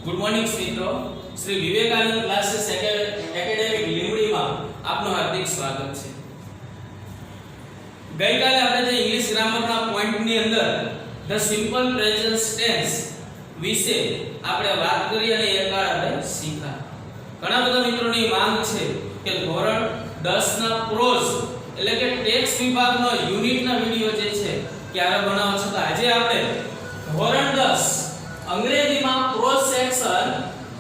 Good morning મિત્રો, Shri Vivekananda classes academic લીંબડીમાં આપનું હાર્દિક સ્વાગત છે। ગઈકાલે આપણે જે ઇંગ્લિશ ગ્રામરના પોઈન્ટની અંદર ધ સિમ્પલ પ્રેઝન્ટ ટેન્સ વિશે આપણે વાત કરી અને એ કાળ આપણે શીખ્યા। ઘણા બધા મિત્રોની માંગ છે કે ધોરણ 10 ના પ્રોઝ એટલે કે ટેક્સ્ટ વિભાગનો યુનિટના વિડિયો જે છે ક્યારે બનાવો છો? તો આજે આપણે ધોરણ 10 અંગ્રેજીમાં પ્રોઝ સેક્શન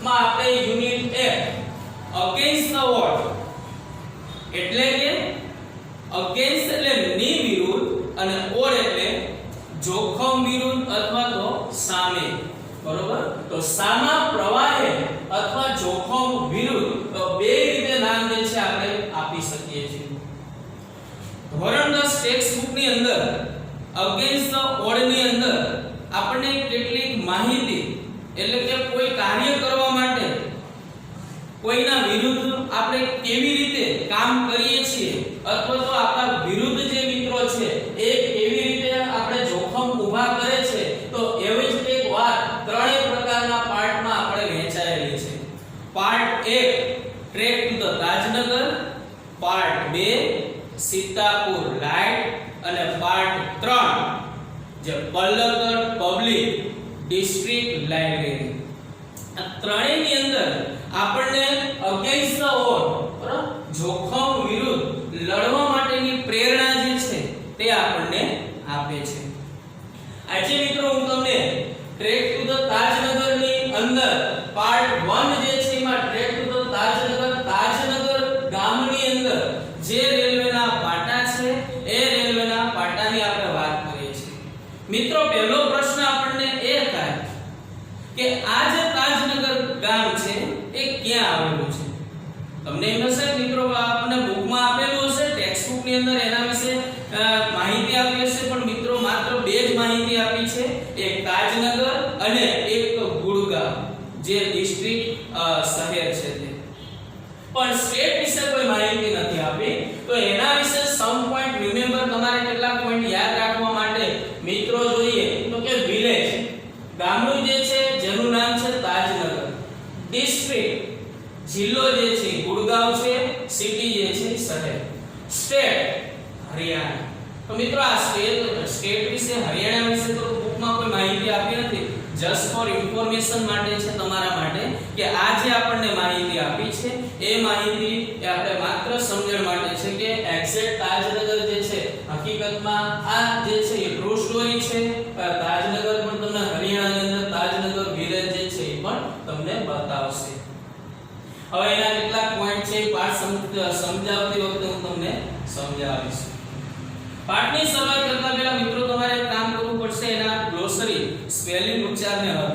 માં આપણે યુનિટ 1 અગેન્સ્ટ ધ વોટ એટલે કે અગેન્સ્ટ એટલે ની વિરુદ્ધ અને ઓર એટલે જોખમ વિરુદ્ધ અથવા તો સામે, બરોબર? તો સામા પ્રવાહે અથવા જોખમ વિરુદ્ધ તો બે રીતે નામ જે છે આપણે આપી શકીએ છીએ। ધોરણ 10 ટેક્સ્ટ બુક ની અંદર અગેન્સ્ટ ધ ઓડ ની અંદર આપણે કેટલીક માહિતી એટલે કે કોઈ કાર્ય કરવા માટે કોઈના વિરુદ્ધ આપણે કેવી રીતે કામ કરીએ છીએ અથવા તો આપણા વિરુદ્ધ જે મિત્રો છે એ કેવી રીતે આપણે જોખમ ઊભા કરે છે, તો એવી જ એક વાત ત્રણેય પ્રકારના પાર્ટમાં આપણે વહેંચાયેલી છે। Part 1 track to the Tajnagar, part 2 Sitapur light અને પાર્ટ 3 જે પલ્લકડ પબ્લિક ડિસ્ટ્રિક્ટ લાઇબ્રેરી। આ ત્રણેયની અંદર આપણને અગેન્સ્ટ ધ ઓડ બરાબર જોખમ વિરુદ્ધ લડવા માટેની પ્રેરણા જે છે તે આપણને આપે છે। આજે મિત્રો હું તમને ટ્રેક ટુ ધ તાજનગરની અંદર પાર્ટ 1 જે છે એમાં ટ્રેક ટુ ધ તાજનગર ગામની અંદર જે રેલવેના પાટા છે એ રેલવેના પાટાની આપણે વાત કરીએ છીએ। મિત્રો પહેલો પ્રશ્ન આપણને એ થાય કે આ જે તાજનગર ગામ છે એ ક્યાં આવેલું છે? તમને એમ હશે મિત્રો આપણને બુકમાં આપેલું હશે, ટેક્સ્ટ બુક ની અંદર એના વિશે માહિતી આપી હશે, પણ મિત્રો માત્ર બે જ માહિતી આપી છે, એક તાજનગર અને એક ગુડગાંવ જે ડિસ્ટ્રિક્ટ શહેર છે તે, પણ સ્ટેટ વિશે કોઈ માહિતી નથી આપી। તો એના વિશે સમ પોઈન્ટ રિમેમ્બર તમારે કેટલા પોઈન્ટ યાદ રાખવા માટે મિત્રો જોઈએ તો કે વિલેજ ગામનું જે છે જેનું નામ છે તાજનગર, ડિસ્ટ્રિક્ટ જિલ્લો જે છે ગુડગાંવ છે, સિટી જે છે શહેર, સ્ટેટ હરિયાણા। તો મિત્રો આ સ્ટેટ વિશે હરિયાણા વિશે તો બુકમાં કોઈ માહિતી આપી નથી, જસ્ટ ફોર ઇન્ફોર્મેશન માટે છે તમારા માટે કે આ જે આપણને માહિતી આપી છે એ માહિતી એ આપણે માત્ર સમજણ માટે છે કે એક્ઝેક્ટ તાજનગર જે છે હકીકતમાં આ જે છે એ ટ્રુ સ્ટોરી છે। તાજનગર પણ તમને હરિયાણાની અંદર તાજનગર વિલેજ જે છે એ પણ તમને બતાવશે। હવે એના કેટલાક પોઈન્ટ છે પાઠ સમજાવતી વખતે હું તમને સમજાવીશ। પાઠની શરૂઆત કરતા પહેલા મિત્રો તમારે એક કામ કરવું પડશે, એના ગ્લોસરી સ્પેલિંગ ઉચ્ચારને હદ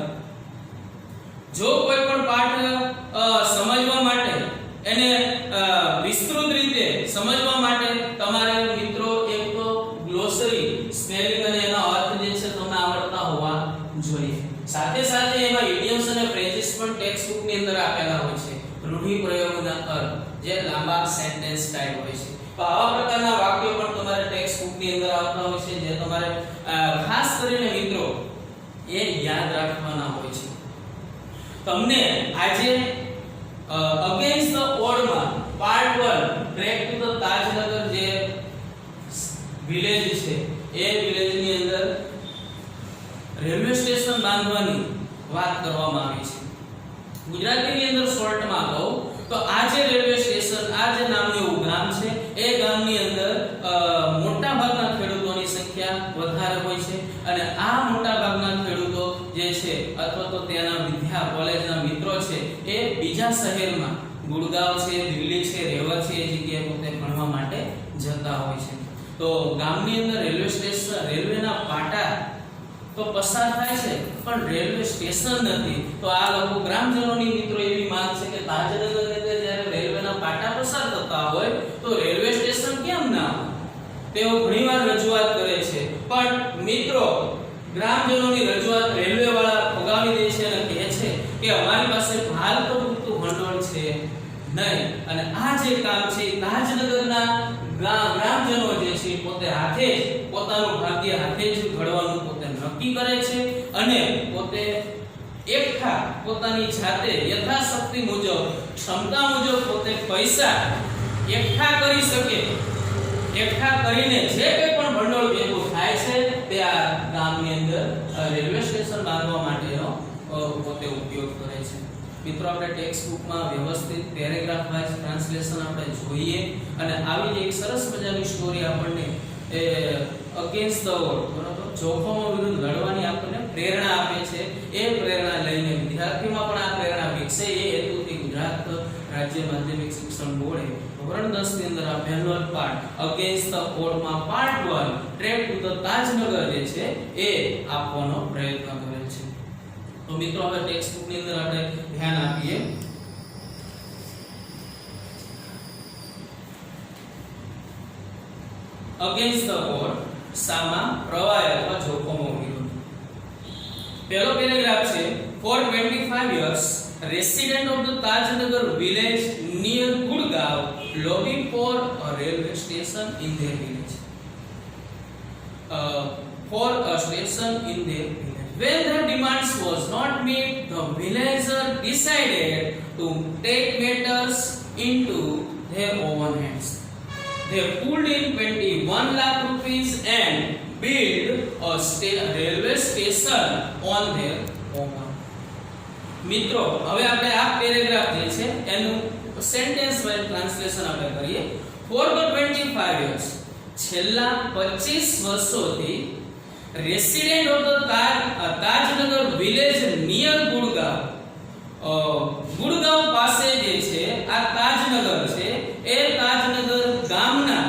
જો કોઈ પણ પાઠ સમજવા માટે એને વિસ્તૃત રીતે સમજવા માટે તમારે મિત્રો એક તો ગ્લોસરી સ્પેલિંગ અને એના અર્થ જે છે તમને આવડતા હોવા જોઈએ। સાથે સાથે એમાં ઇડિયમ્સ અને ફ્રેઝિસ પણ ટેક્સ્ટ બુક ની અંદર આપેલા હોય છે, રૂઢિપ્રયોગના અર્થ જે લાંબા સેન્ટેન્સ ટાઈપ હોય છે। તો આવા પ્રકારના વાક્યો પણ તમારે ટેક્સ્ટ બુક ની અંદર આવતા હોય છે જે તમારે ખાસ કરીને મિત્રો એ યાદ રાખવાના હોય છે। તમને આજે અગેન્સ્ટ ધ ઓડ માં part 1 track to the Tajnagar જે વિલેજ છે એ વિલેજ ની અંદર રેલવે સ્ટેશન બાંધવાની વાત કરવામાં આવી છે। ગુજરાતીની અંદર શોર્ટમાં કહું તો આ જે રેલવે સ્ટેશન આ જે નામનું એવું ગામ છે એ ગામની અંદર મોટા ભાગના ખેડૂતોની સંખ્યા વધારે હોય છે અને આ મોટા ભાગના ખેડૂતો જે છે અથવા તો ત્યાંના કોલેજના મિત્રો છે એ બીજા શહેરમાં ગુડગાંવ છે, દિલ્હી છે, રેવા છે એ જગ્યાએ પોતે ભણવા માટે જતા હોય છે। તો ગામની અંદર રેલવે સ્ટેશન રેલવેના પાટા તો પસાર થાય છે પણ રેલવે સ્ટેશન નથી। તો આ લોકો ગ્રામજનોની મિત્રો એવી માંગ છે કે તાજનગરની અંદર જ્યારે રેલવેના પાટા પસાર થતા હોય તો રેલવે સ્ટેશન કેમ ના હોય? તેઓ ઘણીવાર રજૂઆત કરે છે, પણ મિત્રો ગ્રામજનોની રજૂઆત રેલવે વાળા ફગાવી દે છે અને કહે છે કે અમારી પાસે હાલ તો પૂરતું ભંડોળ છે નહીં, અને આ જે કામ છે તાજનગરના ગ્રામજનો જે છે પોતે હાથે જ પોતાનું ભાગ્ય હાથે જ ઘડવાનું પોતે નક્કી કરે છે અને પોતે એકઠા પોતાની જાતે યથાશક્તિ મુજબ ક્ષમતા મુજબ પોતે પૈસા એકઠા કરી શકે, એકઠા કરીને જે કંઈ પણ ભંડોળ ભેગું થાય છે તે આ ગામની અંદર રેલવે સ્ટેશન બાંધવા માટેનો પોતે ઉપયોગ કરે છે. મિત્રો આપણે ટેક્સ્ટ બુકમાં વ્યવસ્થિત પેરેગ્રાફ વાઇઝ ટ્રાન્સલેશન આપણે જોઈએ અને આવી જ એક સરસ મજાની સ્ટોરી આપણને અગેન્સ્ટ ધ વોર, બરાબર, જોખમો વિરુદ્ધ લડવાની આપણને પ્રેરણા આપે છે. એ પ્રેરણા લઈને વિદ્યાર્થીમાં પણ આ પ્રેરણા વિકસે એ હેતુથી ગુજરાત રાજ્ય માધ્યમિક શિક્ષણ બોર્ડે ધોરણ 10 ની અંદર આ પહેલો પાઠ અગેન્સ્ટ ધ વોર માં part 1 track to the Tajnagar જે છે એ આપવાનો પ્રયત્ન કરે છે. તો મિત્રો હવે ટેક્સ્ટ બુક ની અંદર આપણે ધ્યાન આપીએ. અગેન્સ્ટ ધ વોર સામા પ્રવાહ અથવા જોખમો વિરુદ્ધ. પહેલો પેરેગ્રાફ છે for 25 years resident of the Tajnagar village near Gurgaon lobbied for a railway station in their village. For a station in their village. When their demands was not met, the villagers decided to take matters into their own hands. They pulled in 21 lakh rupees and built a railway station on their own. મિત્રો હવે આપણે આ paragraph જે છે એનું sentence wise translation આપણે કરીએ. For the 25 years છેલ્લા 25 વર્ષોથી resident of the Tajnagar village near Gurgaon, Gurgaon પાસે જે છે આ તાજનગર છે એ તાજનગર ગામના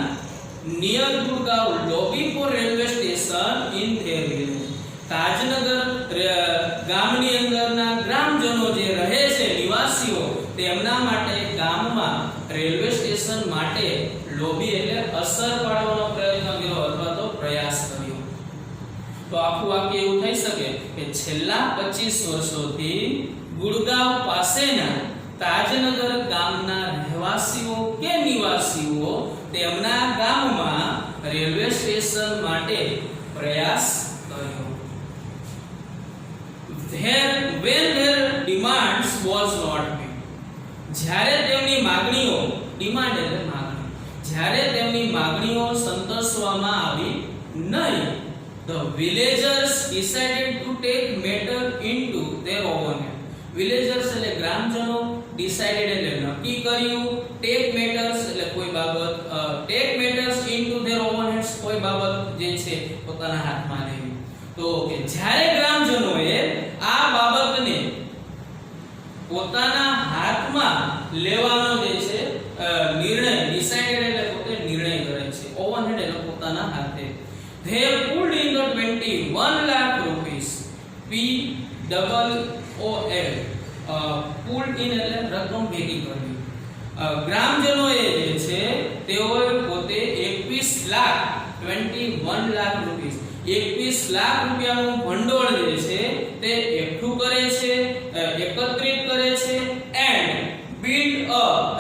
near Gurgaon lobby for railway station in their village. તાજનગર ગામની અંદરના ગ્રામજનો જે રહે છે નિવાસીઓ તેમના માટે ગામમાં રેલવે સ્ટેશન માટે લોબી એટલે અસર પાડવાનો પ્રયત્ન કર્યો અથવા તો પ્રયાસ કર્યો. તો આખું વાક્ય એવું થઈ શકે કે છેલ્લા 25 વર્ષોથી ગુડગાંવ પાસેના તાજનગર ગામના રહેવાસીઓ કે નિવાસીઓ તેમના ગામમાં રેલવે સ્ટેશન માટે પ્રયાસ કર્યો. When their demands was not met, જ્યારે તેમની માંગણીઓ, ડિમાન્ડ એટલે માંગણી, જ્યારે તેમની માંગણીઓ સંતોષવામાં આવી નહીં, the villagers decided to take matter into their own hands. Villagers એટલે ગ્રામજનો, decided એટલે નક્કી કર્યું, take matters એટલે કોઈ બાબત, take matters into their own hands કોઈ બાબત જે છે પોતાના હાથમાં લેવી. તો કે જ્યારે ગ્રામજનોએ આ બાબતને પોતાના હાથમાં લેવાનો જે છે નિર્ણય, ડિસાઇડેડ એટલે પોતે નિર્ણય કરે છે, ઓવન હેન્ડ એટલે પોતાના હાથે. they pulled in the 21 lakh rupees, P double O L, pulled in એટલે રકમ ભેગી કરવી. ગ્રામજનોએ જે છે તેઓએ પોતે 21 લાખ રૂપિયા 21 લાખ રૂપિયાનું ભંડોળ જે છે તે એકઠું કરે છે, એકત્રિત કરે છે and build a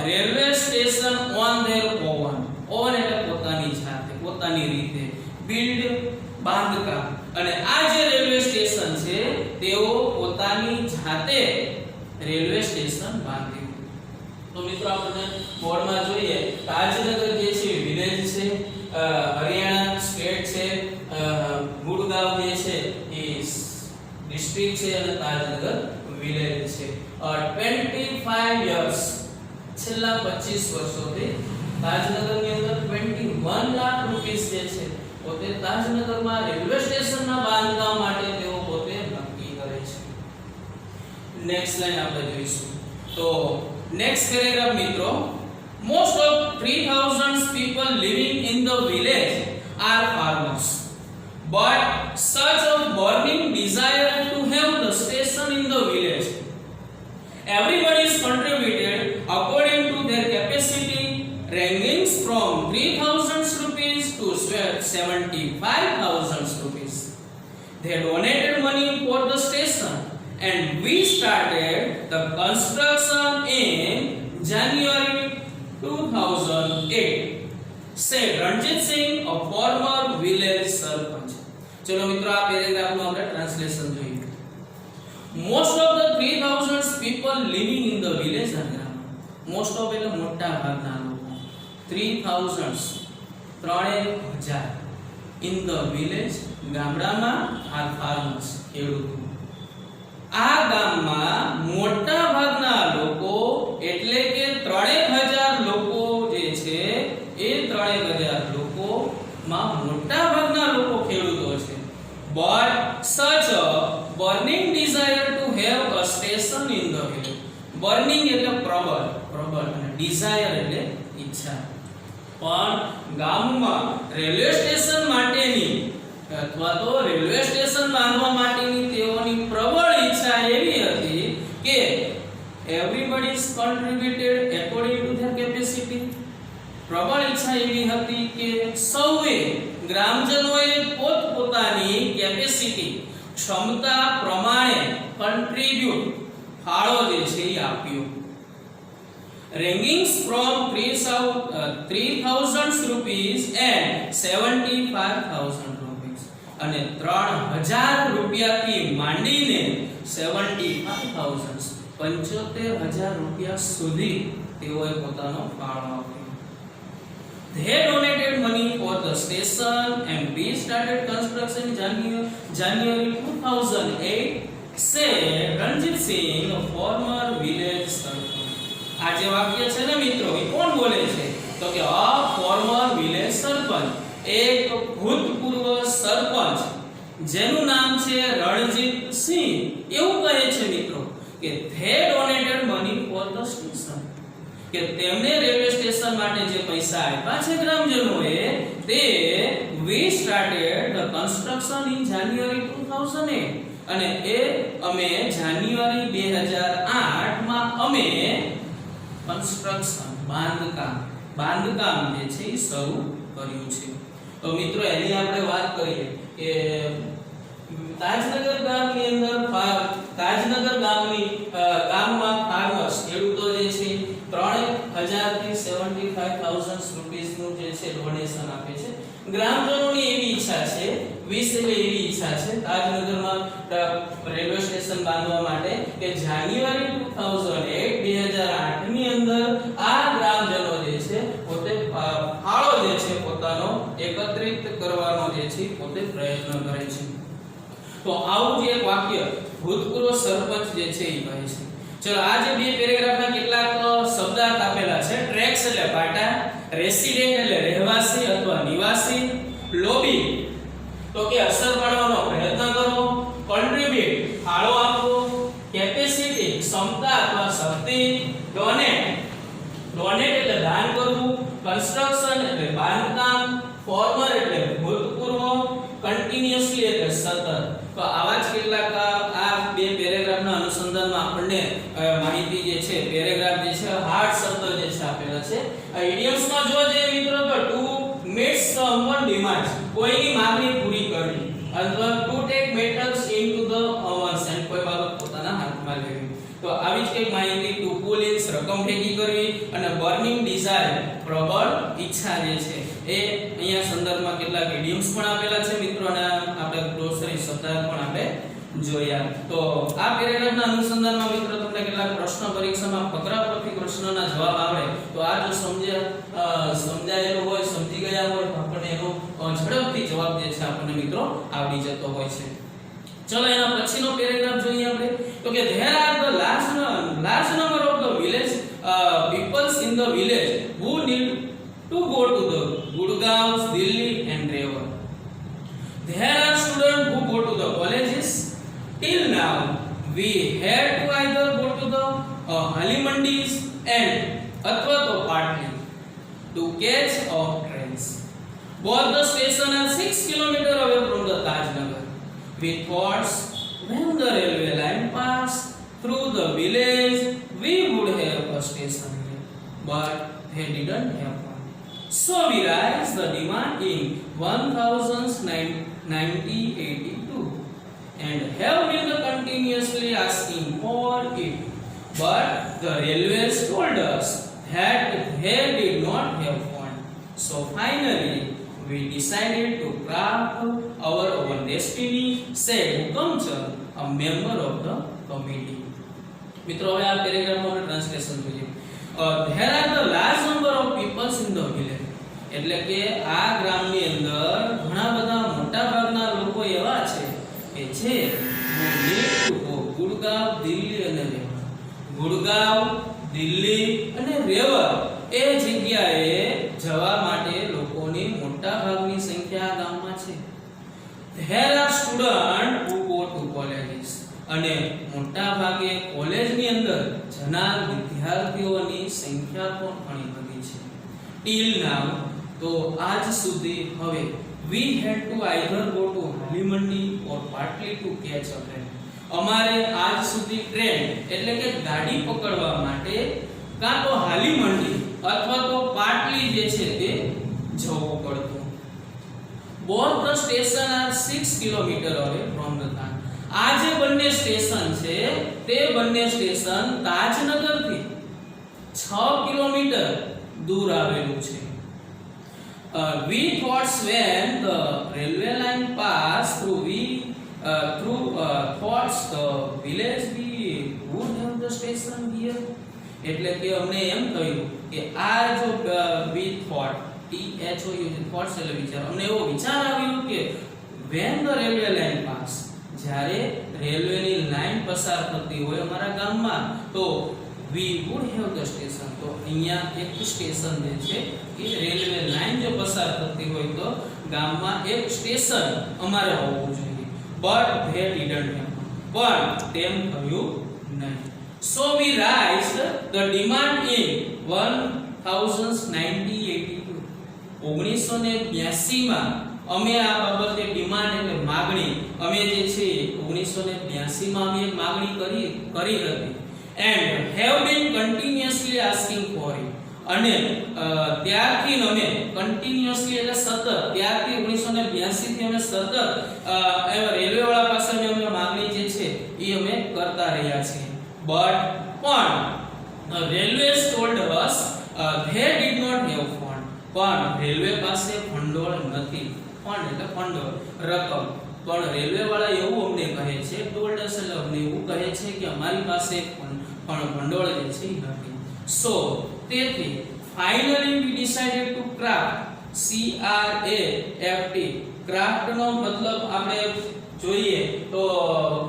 railway station on their own. own એટલે પોતાની જાતે, પોતાની રીતે, build બાંધકામ, અને આ જે રેલવે સ્ટેશન છે તેઓ પોતાની જાતે રેલવે સ્ટેશન બાંધ્યું. તો મિત્રો આપણે બોર્ડમાં જોઈએ તાજનગર જે છે વિલેજ છે, હરિયાણા સ્ટેટ છે, ગુડગાંવ જે છે એ ડિસ્ટ્રિક્ટ છે અને તાજનગર વિલેજ છે. 25 યર્સ છેલ્લા 25 વર્ષોથી તાજનગરની અંદર 21 લાખ રૂપિયા જે છે પોતે તાજનગરમાં રેલવે સ્ટેશનના બાંધકામ માટે તેઓ પોતે નક્કી કરે છે. નેક્સ્ટ લાઈન આપણે જોઈશું. તો નેક્સ્ટ પેરેગ્રાફ મિત્રો, most of 3000 people living in the village are farmers, but such a burning desire to have the station in the village. Everybody is contributed according to their capacity, ranging from 3000 rupees to 75,000 rupees. They donated money for the station and we started the construction in January 2008, said Ranjit Singh, a former village sarpanch. ચલો મિત્રો આ પેરેગ્રાફનું આપણે translation જોઈએ. most of the 3000 people living in the village are ગામ. most of એટલે મોટા ભાગના લોકો 3000 3000 in the village ગામડામાં are farmers ખેડૂતો. આ ગામમાં મોટા ભાગના લોકો એટલે કે 3000 લોકો જે છે એ 3000 લોકોમાં મોટા ભાગના લોકો ખેડૂતો છે. but such a burning desire to have a station in the village. burning એટલે પ્રબળ અને desire એટલે ઈચ્છા. પણ ગામમાં રેલવે સ્ટેશન માટેની અથવા તો રેલવે સ્ટેશન બાંધવા માટેની તેઓની પ્રબળ ઈચ્છા એવી હતી કે everybody is contributed according to their capacity. પ્રબળ ઈચ્છા એવી હતી કે સૌએ ગ્રામજનોએ પોતપોતાની કેપેસિટી ક્ષમતા પ્રમાણે કન્ટ્રીબ્યુટ ફાળો જે છે એ આપ્યો. ranging from 3000 rupees and 75000 rupees અને 3000 રૂપિયાથી માંડીને 75000 75000 રૂપિયા સુધી તેઓએ પોતાનો ફાળો આપ્યો. They donated money for the station and restarted construction in January 2008, said Ranjit Singh, a former village sarpanch. આ જે વાક્ય છે ને મિત્રો એ કોણ બોલે છે તો કે a former village સરપંચ, એક ભૂતપૂર્વ સરપંચ જેનું નામ છે રણજીત સિંહ એવું કહે છે મિત્રો કે they donated money for the station, કે તેમણે રેલવે સ્ટેશન માટે જે પૈસા આપ્યા છે ગ્રામજનોએ તે we started the construction in January 2008 અને એ અમે જાન્યુઆરી 2008 માં અમે કન્સ્ટ્રક્શન બાંધકામ જે છે એ શરૂ કર્યું છે. તો મિત્રો એની આપણે વાત કરીએ કે તાજનગર ગામની અંદર ગામમાં ફાર્મર્સ ખેડૂતો જે છે 3000 થી 75000 રૂપિયા નું જે છે ડોનેશન આપે છે. ગ્રામજનોની એવી ઈચ્છા છે એવી ઈચ્છા છે તાજનગરમાં રેલવે સ્ટેશન બાંધવા માટે કે જાન્યુઆરી 2008 ની અંદર આ ગ્રામજનો જે છે પોતે ફાળો જે છે પોતાનો એકત્રિત કરવાનો જે છે પોતે પ્રયત્ન કરે છે. તો આવું જે એક વાક્ય ભૂતપૂર્વ સરપંચ જે છે એ કહે છે. ચલો આ જે બે પેરેગ્રાફના કેટલાક શબ્દાર્થ આપેલા છે. ટ્રેક્સ એટલે પાટા, રેસિડેન્ટ એટલે રહેવાસી અથવા નિવાસી, લોબી તો કે અસર પાડવાનો પ્રયત્ન કરો, કોન્ટ્રીબ્યુટ ફાળો આપવો, કેપેસિટી ક્ષમતા અથવા શક્તિ, ડોનેટ એટલે દાન કરવું, કન્સ્ટ્રક્શન એટલે બાંધકામ, ફોર્મર એટલે ભૂતપૂર્વ, કન્ટિન્યુઅસલી એટલે સતત. તો આવા જ કેટલાક આ બે પેરેગ્રાફના અનુસંધાનમાં આપણને માહિતી જે છે પેરેગ્રાફ જે છે હાર્ડ શબ્દ જે છે આપેલા છે. ઇડિયમ્સમાં જો જે મિત્રો તો ટુ meet someone demands કોઈની માંગણી પૂરી કરવી અથવા to take matters into the hours and કોઈ બાબત પોતાના હાથમાં લેવી. તો આવી જ એક માહિતી ટુ પુલ ઇન રકમ ભેગી કરવી અને બર્નિંગ ડિઝાયર પ્રબળ ઈચ્છા જે છે એ અહીંયા સંદર્ભમાં કેટલાક ઇડિયમ્સ પણ આપેલા છે મિત્રો અને આપણે ગ્લોસરી શબ્દાર્થ પણ આપણે જોયા. તો આ પેરેગ્રાફના અનુસંધાનમાં મિત્રો તમને કેટલાક પ્રશ્ન પરીક્ષામાં ફકરા પરથી પ્રશ્નના જવાબ આવડે તો આ જો સમજાયેલું હોય સમજી ગયા હોય તો આપણને એનો ઝડપથી જવાબ જે છે આપણને મિત્રો આવડી જતો હોય છે. ચલો એના પછીનો પેરેગ્રાફ જોઈએ આપણે તો કે there are the large number of the village peoples in the village who need to go to the Gurgaon, Delhi and Rewa. There are students who go to the colleges. Till now we had to either go to the Halimandis and अथवा तो Patli to catch our trains. Both the stations are 6 km away from the Tajnagar. We thought when the railway line passed through the village we would have a station there, but they didn't have one. So we raised the demand in 1982 and have been continuously asking for it, but the railways told us that they did not have one. So finally we decided to craft our own destiny said Hukamchand, a member of the committee. મિત્રો હવે આ પેરેગ્રાફનું આપણે translation જોઈએ. There are the large number of peoples in the village. એટલે કે આ ગ્રામની અંદર ઘણા બધા મોટા ભાગના લોકો એવા છે કે જે ગુડગાંવ, દિલ્હી અને રેવા, ગુડગાંવ, દિલ્હી અને રેવા એ જગ્યાએ જવા માટે લોકોની મોટા ભાગની સંખ્યા આ ગામમાં છે. There are students who go to colleges. અને મોટા ભાગે કોલેજની અંદર જનાર વિદ્યાર્થીઓની સંખ્યા પણ ઘણી બધી છે. Till now, તો આજ સુધી હવે we had to either go to Halimandi or partly to catch a train. અમારે આજ સુધી ટ્રેન એટલે કે ગાડી પકડવા માટે કાં તો હાલીમંડી અથવા તો પાટલી જે છે તે જવું પડતું. Both the station are 6 kilometer away from the town. આ જે બંને સ્ટેશન છે તે બંને સ્ટેશન તાજનગરથી 6 કિલોમીટર દૂર આવેલું છે. We thought when the railway line passed through thoughts the village we would have the station here. એટલે કે અમને એમ કહ્યું કે આ જો we thought thoughts એટલે વિચાર, અમને એવો વિચાર આવ્યો કે when the railway line passed, જ્યારે રેલવેની લાઈન પસાર થતી હોય અમારા ગામમાં તો we would have the station. તો અહીંયા એક સ્ટેશન જે છે એ રેલવે લાઈન જો પસાર થતી હોય તો ગામમાં એક સ્ટેશન અમારે હોવું જોઈએ. but they didn't have. પણ તેમ થયું નહીં. so we raised the demand in 1982. 1982 માં અમે આ બાબતે ડિમાન્ડ એટલે માગણી અમે જે છે 1982 માં અમે એક માગણી કરી હતી. and have been continuously asking for it. અને ત્યારથી અમે કન્ટિન્યુઅસલી એટલે સતત ત્યારથી 1982 થી અમે સતત રેલવે વાળા પાસે અમે માગણી જે છે એ અમે કરતા રહ્યા છીએ. but પણ railways told us they did not have fund. પણ રેલવે પાસે ભંડોળ નથી. ફંડ એટલે ભંડોળ રકમ. પણ રેલવે વાળા એવું અમને કહે છે, ટોલ્ડ અસ એટલે અમને એવું કહે છે કે અમારી પાસે પણ ભંડોળ જે છે નથી. સો તેથી finally we decided to craft CRAFT. Craft નો મતલબ આપણે જોઈએ તો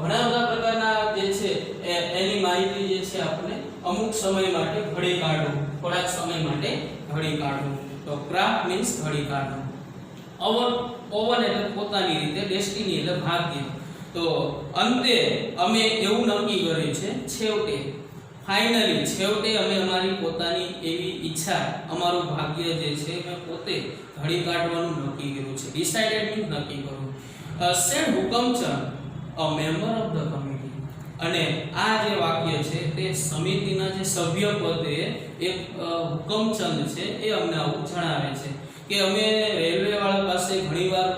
ઘણા બધા પ્રકારના જે છે એની માહિતી જે છે આપણે અમુક સમય માટે ઘડી કાઢવું, થોડાક સમય માટે ઘડી કાઢવું. તો ક્રાફ્ટ મીન્સ ઘડી કાઢવું. ઓવન એટલે પોતાની રીતે, ડેસ્ટિની એટલે ભાગ્ય. તો અંતે અમે એવું નક્કી કર્યું છે, છેવટે અમે અમારી પોતાની એવી ઈચ્છા, અમારું ભાગ્ય જે છે અમે પોતે ઘડી કાઢવાનું નક્કી કર્યું છે. ડિસાઇડેડ મીન્સ નક્કી કરવું. Said Hukamchand, a member of the committee. અને આ જે વાક્ય છે તે સમિતિના જે સભ્ય પદે એક હુકમચંદ છે એ અમને આવું જણાવે છે કે અમે રેલવે વાળા પાસે ઘણીવાર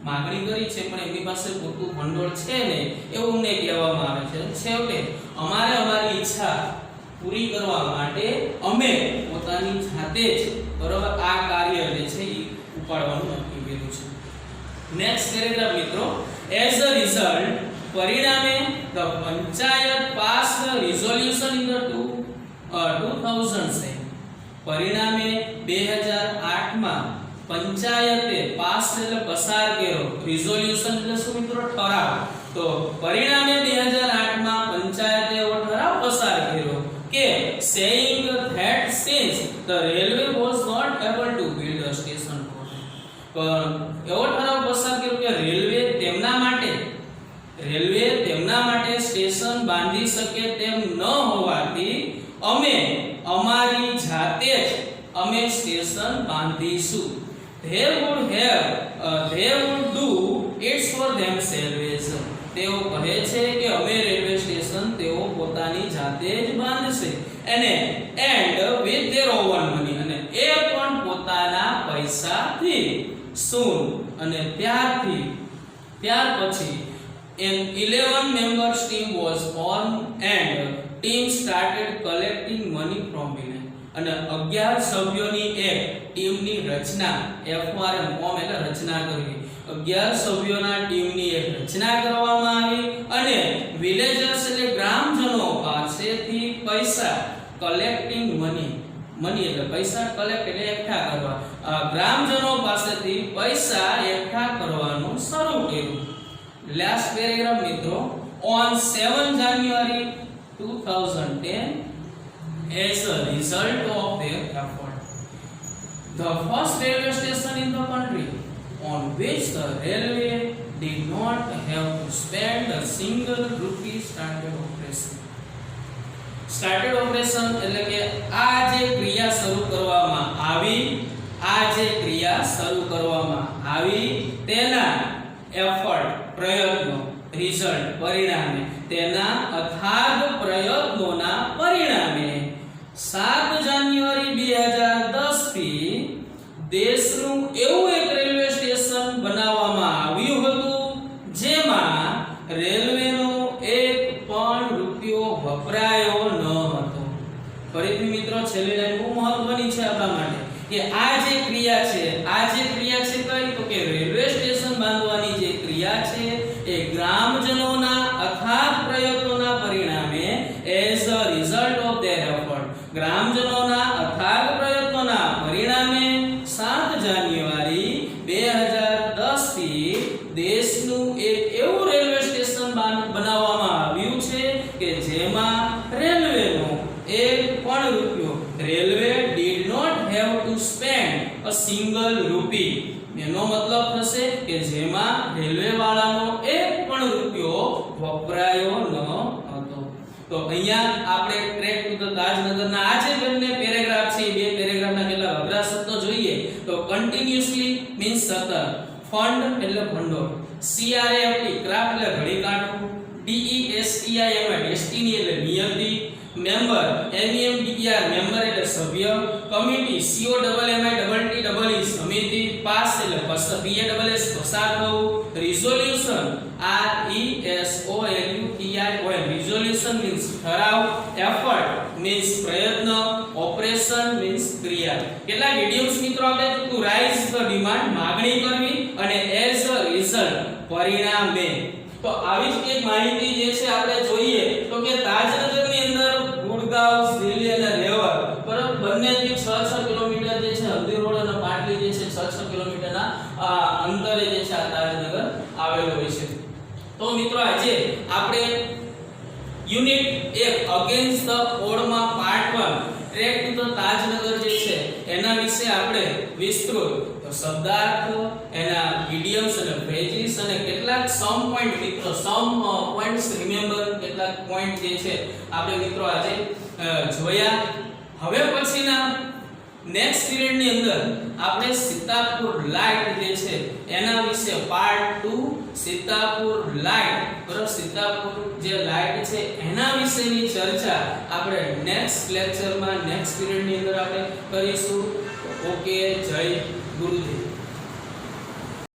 માગણી કરી છે પણ એમની પાસે પૂરતું ભંડોળ છે ને એવું અમને કહેવામાં આવે છે. છેવટે અમારે અમારી ઈચ્છા પૂરી કરવા માટે અમે પોતાની જાતે જ બરોબર આ કાર્ય જે છે એ ઉપાડવાનું નક્કી કર્યું છે. નેક્સ્ટ પેરેગ્રાફ મિત્રો. એઝ અ રિઝલ્ટ, પરિણામે the panchayat pass the resolution in the 2007. પરિણામે 2008 માં પંચાયતે પાસ એટલે પસાર કર્યો, રિઝોલ્યુશન એટલે શું મિત્રો? ઠરાવ. તો પરિણામે 2008 માં પંચાયતે એવો ઠરાવ પસાર કર્યો કે saying that since the railway was not able to build a station for them. પણ એવો ઠરાવ પસાર કર્યો કે રેલવે તેમના માટે સ્ટેશન બાંધી શકે તેમ ન હોવાથી અમે અમારી જાતે જ અમે station બાંધીશું. they would do it for themselves. તેઓ કહે છે કે અમે રેલવે સ્ટેશન તેઓ પોતાની જાતે જ બાંધશે અને and with their own money, અને એ પણ પોતાના પૈસાથી. soon, અને ત્યાર પછી an 11 members team was formed and team started collecting money from village. અને 11 સભ્યોની એક ટીમની રચના, FRM ફોર્મ એટલે રચના કરવી. 11 સભ્યોના ટીમની એક રચના કરવામાં આવી અને વિલેજર્સ એટલે ગ્રામજનો પાસેથી પૈસા કલેક્ટિંગ મની એટલે પૈસા કલેક્ટ એટલે એકઠા કરવા, ગ્રામજનો પાસેથી પૈસા એકઠા કરવાનું શરૂ કર્યું. લાસ્ટ પેરેગ્રાફ મિત્રો, on 7 January 2010 as a result of their effort, the first railway station in the country on which the railway did not have to spend a single rupee started operation. Started operation એટલે કે આ જે ક્રિયા શરૂ કરવામાં આવી તેના effort પ્રયત્નો રિઝલ્ટ પરિણામે તેના અથાગ પ્રયત્નોના પરિણામે 7 જાન્યુઆરી 2010 થી દેશનું એવું એક રેલવે સ્ટેશન બનાવવામાં આવ્યું હતું જેમાં રેલવેનો એક પણ રૂપિયો વપરાયો ન હતો. ફરીથી મિત્રો છેલ્લી લાઈન બહુ મહત્વની છે આપણા માટે કે આ જે ક્રિયા છે કઈ તો કે રેલવે સ્ટેશન બાંધવાની જે ક્રિયા છે એ ગ્રામજનોના અથાગ પ્રયત્નોના પરિણામે as a result of their effort, ગ્રામજનોના અથાગ પ્રયત્નોના પરિણામે 7 જાન્યુઆરી 2010 થી દેશનું એક એવું રેલવે સ્ટેશન બનાવવામાં આવ્યું છે કે જેમાં રેલવેનો એક પણ રૂપિયો railway did not have to spend a single rupee, એનો મતલબ થશે કે જેમાં રેલવે વાળાનો એક પણ રૂપિયો વપરાયો ન હતો. તો અહીંયા આપણે ટ્રેક ટુ ધ તાજનગરના આ જે બંને પેરેગ્રાફ છે બે પેરેગ્રાફના કેટલા અઘરા શબ્દો જોઈએ તો કન્ટિન્યુઅસલી મીન્સ સતત, ફંડ એટલે ભંડોળ, CRAFT ક્રાફ્ટ એટલે ઘડી કાઢવું, DESTIN ડેસ્ટિની એટલે નિયતિ, મેમ્બર MEMBER મેમ્બર એટલે સભ્ય, કમિટી COMMITTE સમિતિ, પાસ એટલે PASS પસાર થવું, રિઝોલ્યુશન RESOLUTION રિઝોલ્યુશન મીન્સ ઠરાવ, એફર્ટ મીન્સ પ્રયત્ન, ઓપરેશન મીન્સ ક્રિયા. કેટલા ઇડિયમ્સ મિત્રો આપણે ટુ રાઇઝ ધ ડિમાન્ડ માંગણી કરવી અને એઝ અ રિઝલ્ટ પરિણામે. તો આવી જ એક માહિતી જે છે આપણે જોઈએ તો કે તાજનગરની અંદર ગુડગાંવ, દિલ્હી અને રેવર બરાબર બંનેથી 6 કિલોમીટર જે છે હલ્દી રોડ અને પાટલી જે છે 6 કિલોમીટરના અંતરે જે છે આ તાજનગર આવેલો હોય છે. તો મિત્રો આજે આપણે યુનિટ 1 અગેન્સ્ટ ધ ઓડમાં part 1 track to the Tajnagar જે છે એના વિશે આપણે વિસ્તૃત શબ્દાર્થ, એના ઇડિયમ્સ અને ફ્રેઝિસ અને કેટલાક સમ પોઈન્ટ મિત્રો પોઈન્ટ્સ રિમેમ્બર કેટલાક પોઈન્ટ જે છે આપણે મિત્રો આજે જોયા. હવે પછીના નેક્સ્ટ પીરિયડ ની અંદર આપણે સીતાપુર લાઇટ જે છે એના વિશે પાર્ટ 2 સીતાપુર લાઇટ બરાબર સીતાપુર જે લાઇટ છે એના વિશેની ચર્ચા આપણે નેક્સ્ટ લેક્ચરમાં નેક્સ્ટ પીરિયડ ની અંદર આપણે કરીશું. ઓકે, જય ગુરુદેવ.